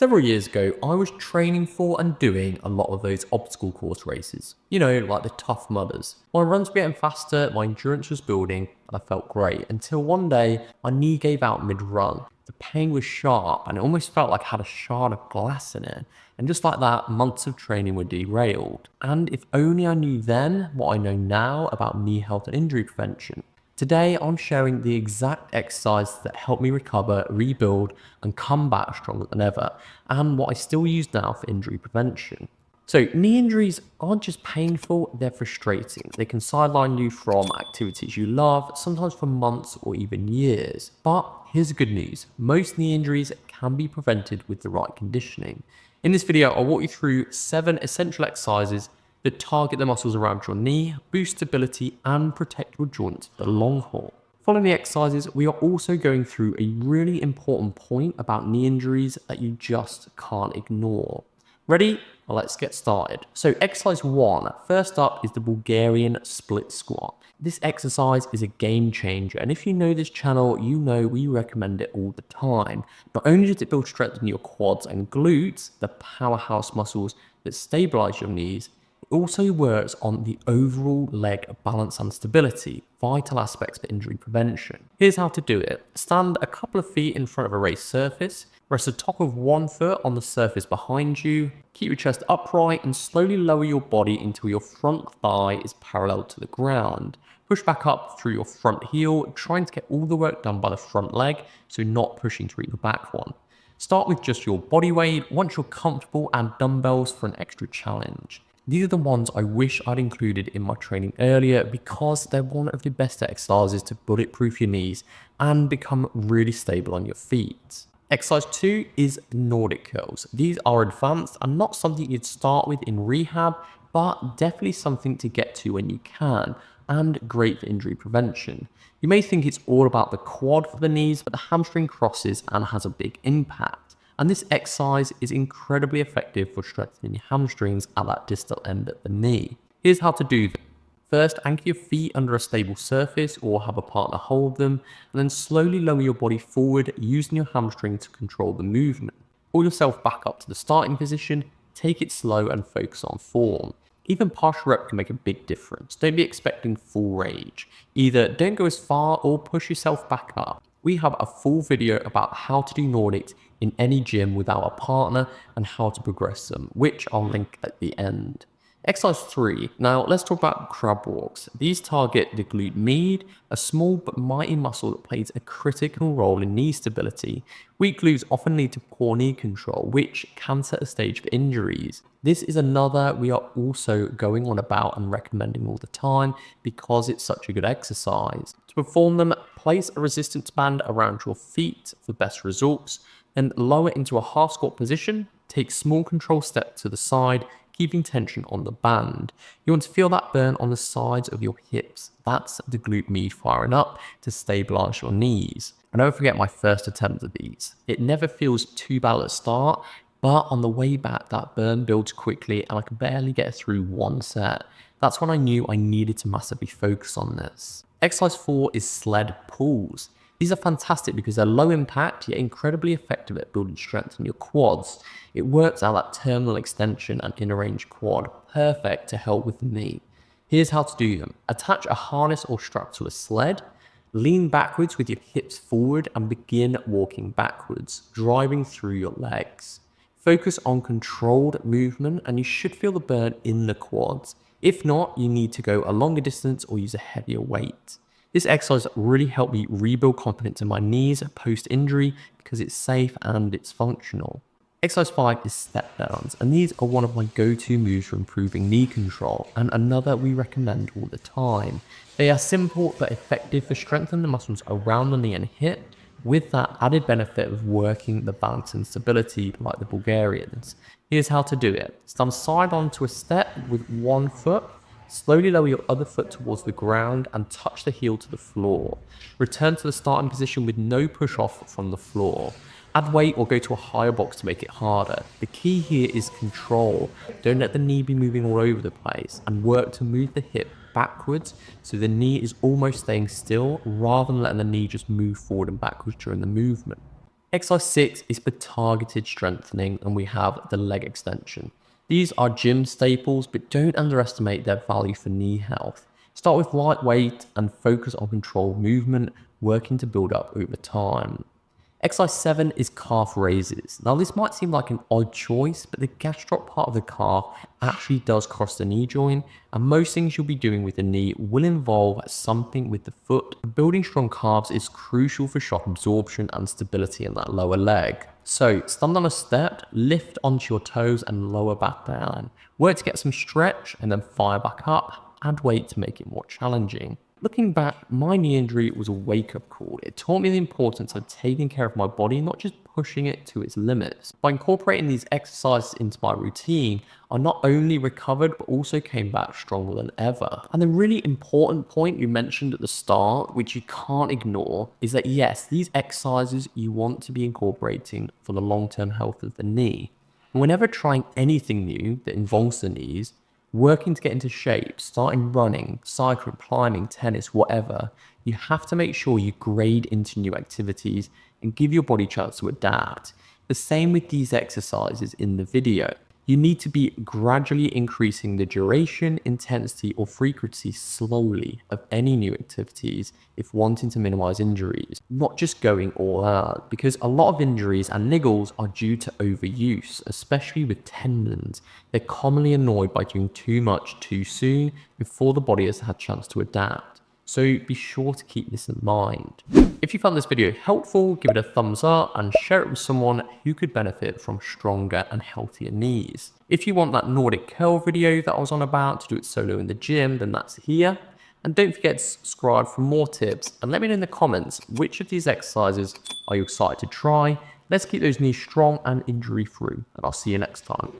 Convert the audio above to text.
Several years ago, I was training for and doing a lot of those obstacle course races. You know, like the tough mudders. My runs were getting faster, my endurance was building, and I felt great until one day my knee gave out mid-run. The pain was sharp and it almost felt like I had a shard of glass in it. And just like that, months of training were derailed. And if only I knew then what I know now about knee health and injury prevention. Today, I'm sharing the exact exercise that helped me recover, rebuild, and come back stronger than ever, and what I still use now for injury prevention. So, knee injuries aren't just painful, they're frustrating. They can sideline you from activities you love, sometimes for months or even years. But here's the good news, most knee injuries can be prevented with the right conditioning. In this video, I'll walk you through 7 essential exercises that target the muscles around your knee, boost stability, and protect your joints for the long haul. Following the exercises, we are also going through a really important point about knee injuries that you just can't ignore. Ready? Well, let's get started. So exercise 1, first up is the Bulgarian split squat. This exercise is a game changer, and if you know this channel, you know we recommend it all the time. Not only does it build strength in your quads and glutes, the powerhouse muscles that stabilize your knees, it also works on the overall leg balance and stability, vital aspects for injury prevention. Here's how to do it. Stand a couple of feet in front of a raised surface, rest the top of one foot on the surface behind you, keep your chest upright and slowly lower your body until your front thigh is parallel to the ground. Push back up through your front heel, trying to get all the work done by the front leg, so not pushing through the back one. Start with just your body weight once you're comfortable, and dumbbells for an extra challenge. These are the ones I wish I'd included in my training earlier because they're one of the best exercises to bulletproof your knees and become really stable on your feet. Exercise 2 is Nordic curls. These are advanced and not something you'd start with in rehab, but definitely something to get to when you can, and great for injury prevention. You may think it's all about the quad for the knees, but the hamstring crosses and has a big impact. And this exercise is incredibly effective for strengthening your hamstrings at that distal end of the knee. Here's how to do them. First, anchor your feet under a stable surface or have a partner hold them, and then slowly lower your body forward using your hamstring to control the movement. Pull yourself back up to the starting position, take it slow and focus on form. Even partial rep can make a big difference. Don't be expecting full rage. Either don't go as far or push yourself back up. We have a full video about how to do Nordics in any gym without a partner and how to progress them, which I'll link at the end. Exercise 3. Now let's talk about crab walks. These target the glute med, a small but mighty muscle that plays a critical role in knee stability. Weak glutes often lead to poor knee control, which can set the stage for injuries. This is another we are also going on about and recommending all the time because it's such a good exercise. To perform them, place a resistance band around your feet for best results, and lower into a half squat position. Take small control steps to the side, keeping tension on the band. You want to feel that burn on the sides of your hips. That's the glute med firing up to stabilize your knees. And don't forget my first attempt at these. It never feels too bad at the start, but on the way back, that burn builds quickly and I can barely get through one set. That's when I knew I needed to massively focus on this. Exercise 4 is sled pulls. These are fantastic because they're low impact yet incredibly effective at building strength in your quads. It works out that terminal extension and inner range quad, perfect to help with the knee. Here's how to do them. Attach a harness or strap to a sled, lean backwards with your hips forward and begin walking backwards, driving through your legs. Focus on controlled movement and you should feel the burn in the quads. If not, you need to go a longer distance or use a heavier weight. This exercise really helped me rebuild confidence in my knees post-injury because it's safe and it's functional. Exercise 5 is step downs, and these are one of my go-to moves for improving knee control and another we recommend all the time. They are simple but effective for strengthening the muscles around the knee and hip, with that added benefit of working the balance and stability like the Bulgarians. Here's how to do it. Stand side on to a step with one foot. Slowly lower your other foot towards the ground and touch the heel to the floor. Return to the starting position with no push off from the floor. Add weight or go to a higher box to make it harder. The key here is control. Don't let the knee be moving all over the place, and work to move the hip backwards so the knee is almost staying still rather than letting the knee just move forward and backwards during the movement. Exercise 6 is for targeted strengthening, and we have the leg extension. These are gym staples, but don't underestimate their value for knee health. Start with light weight and focus on controlled movement, working to build up over time. Exercise 7 is calf raises. Now, this might seem like an odd choice, but the gastroc part of the calf actually does cross the knee joint, and most things you'll be doing with the knee will involve something with the foot. Building strong calves is crucial for shock absorption and stability in that lower leg. So, stand on a step, lift onto your toes and lower back down. Work to get some stretch and then fire back up. Add weight to make it more challenging. Looking back, my knee injury was a wake-up call. It taught me the importance of taking care of my body, not just pushing it to its limits. By incorporating these exercises into my routine, I not only recovered, but also came back stronger than ever. And the really important point you mentioned at the start, which you can't ignore, is that yes, these exercises you want to be incorporating for the long-term health of the knee. Whenever trying anything new that involves the knees, working to get into shape, starting running, cycling, climbing, tennis, whatever, you have to make sure you grade into new activities and give your body a chance to adapt. The same with these exercises in the video. You need to be gradually increasing the duration, intensity, or frequency slowly of any new activities if wanting to minimize injuries, not just going all out, because a lot of injuries and niggles are due to overuse, especially with tendons. They're commonly annoyed by doing too much too soon before the body has had a chance to adapt. So be sure to keep this in mind. If you found this video helpful, give it a thumbs up and share it with someone who could benefit from stronger and healthier knees. If you want that Nordic curl video that I was on about to do it solo in the gym, then that's here. And don't forget to subscribe for more tips and let me know in the comments which of these exercises are you excited to try. Let's keep those knees strong and injury free, and I'll see you next time.